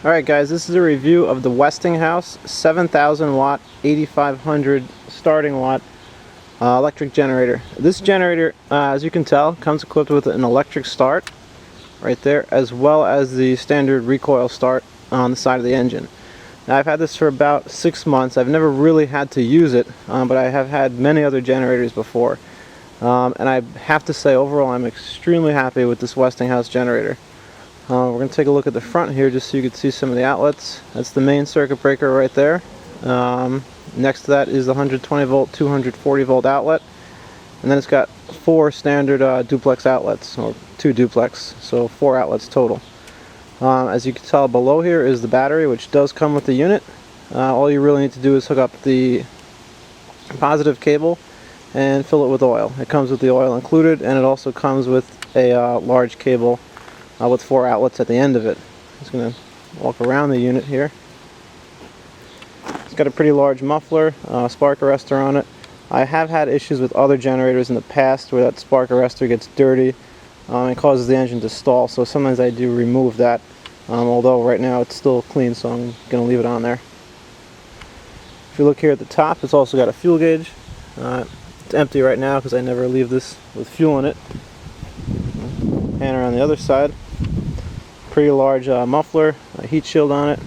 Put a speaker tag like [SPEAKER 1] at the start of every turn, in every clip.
[SPEAKER 1] Alright guys, this is a review of the Westinghouse 7,000 watt 8500 starting watt electric generator. This generator, as you can tell, comes equipped with an electric start right there, as well as the standard recoil start on the side of the engine. Now, I've had this for about 6 months. I've never really had to use it, but I have had many other generators before. And I have to say, overall, I'm extremely happy with this Westinghouse generator. We're going to take a look at the front here just so you can see some of the outlets. That's the main circuit breaker right there. Next to that is the 120 volt, 240 volt outlet. And then it's got 4 standard duplex outlets, or 2 duplex, so 4 outlets total. As you can tell, below here is the battery, which does come with the unit. All you really need to do is hook up the positive cable and fill it with oil. It comes with the oil included, and it also comes with a large cable with 4 outlets at the end of it. I'm just going to walk around the unit here. It's got a pretty large muffler, spark arrestor on it. I have had issues with other generators in the past where that spark arrestor gets dirty and causes the engine to stall, so sometimes I do remove that, although right now it's still clean, so I'm going to leave it on there. If you look here at the top, it's also got a fuel gauge. It's empty right now because I never leave this with fuel in it. And around the other side, pretty large muffler, a heat shield on it.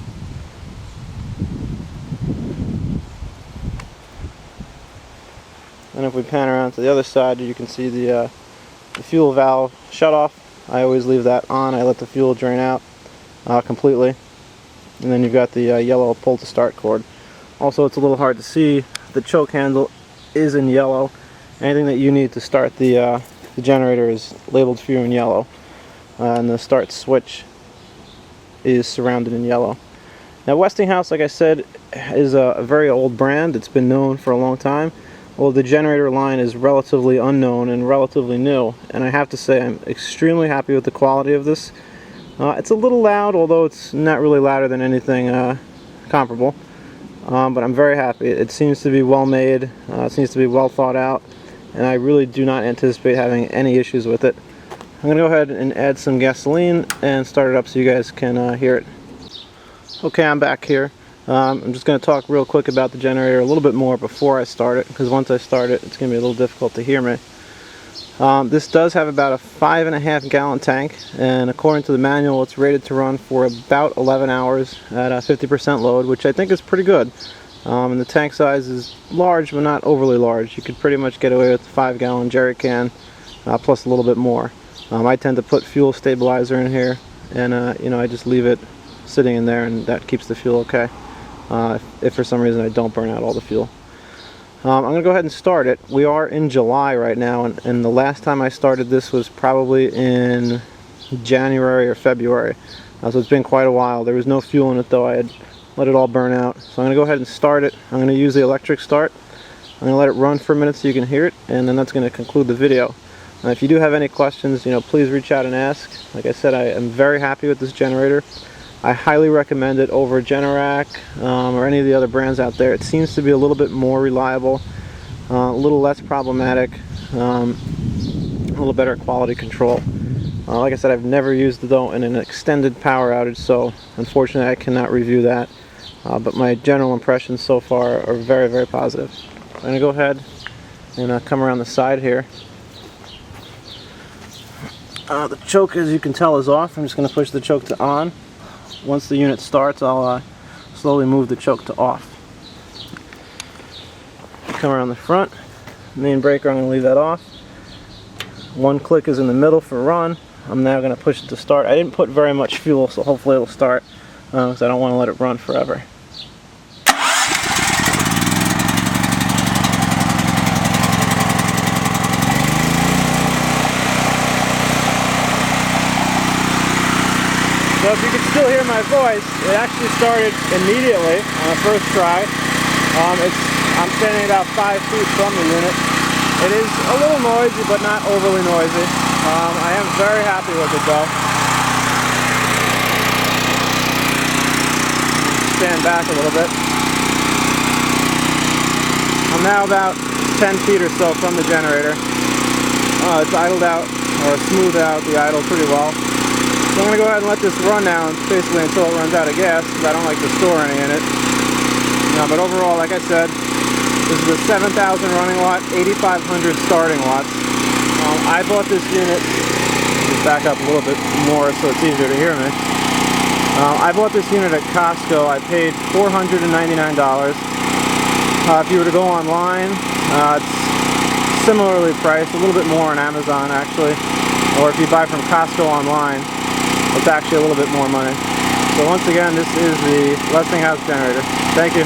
[SPEAKER 1] And if we pan around to the other side, you can see the fuel valve shutoff. I always leave that on. I let the fuel drain out completely. And then you've got the yellow pull to start cord. Also, it's a little hard to see. The choke handle is in yellow. Anything that you need to start the generator is labeled for you in yellow. And the start switch is surrounded in yellow. Now, Westinghouse, like I said, is a very old brand. It's been known for a long time. Well, the generator line is relatively unknown and relatively new, and I have to say I'm extremely happy with the quality of this. It's a little loud, although it's not really louder than anything comparable, but I'm very happy. It seems to be well made, it seems to be well thought out, and I really do not anticipate having any issues with it. I'm going to go ahead and add some gasoline and start it up so you guys can hear it. Okay, I'm back here. I'm just going to talk real quick about the generator a little bit more before I start it, because once I start it, it's going to be a little difficult to hear me. This does have about a 5.5 gallon tank, and according to the manual, it's rated to run for about 11 hours at a 50% load, which I think is pretty good. And the tank size is large, but not overly large. You could pretty much get away with a 5 gallon jerry can, plus a little bit more. I tend to put fuel stabilizer in here, and I just leave it sitting in there, and that keeps the fuel okay. If for some reason I don't burn out all the fuel. I'm going to go ahead and start it. We are in July right now, and the last time I started this was probably in January or February. So it's been quite a while. There was no fuel in it though. I had let it all burn out. So I'm going to go ahead and start it. I'm going to use the electric start. I'm going to let it run for a minute so you can hear it, and then that's going to conclude the video. If you do have any questions, please reach out and ask. Like I said, I am very happy with this generator. I highly recommend it over Generac or any of the other brands out there. It seems to be a little bit more reliable, a little less problematic, a little better quality control. Like I said, I've never used it though in an extended power outage, so unfortunately I cannot review that. But my general impressions so far are very, very positive. I'm going to go ahead and come around the side here. The choke, as you can tell, is off. I'm just going to push the choke to on. Once the unit starts, I'll slowly move the choke to off. Come around the front. Main breaker, I'm going to leave that off. One click is in the middle for run. I'm now going to push it to start. I didn't put very much fuel, so hopefully it'll start, because I don't want to let it run forever. So if you can still hear my voice, it actually started immediately on the first try. I'm standing about 5 feet from the unit. It is a little noisy, but not overly noisy. I am very happy with it though. Stand back a little bit. I'm now about 10 feet or so from the generator. It's idled out, or smoothed out the idle pretty well. So I'm going to go ahead and let this run now, basically until it runs out of gas, because I don't like to store any in it. But overall, like I said, this is a 7,000 running watt, 8,500 starting watts. I bought this unit, just back up a little bit more so it's easier to hear me. I bought this unit at Costco. I paid $499. If you were to go online, it's similarly priced, a little bit more on Amazon actually. Or if you buy from Costco online, it's actually a little bit more money. So once again, this is the Westinghouse generator. Thank you.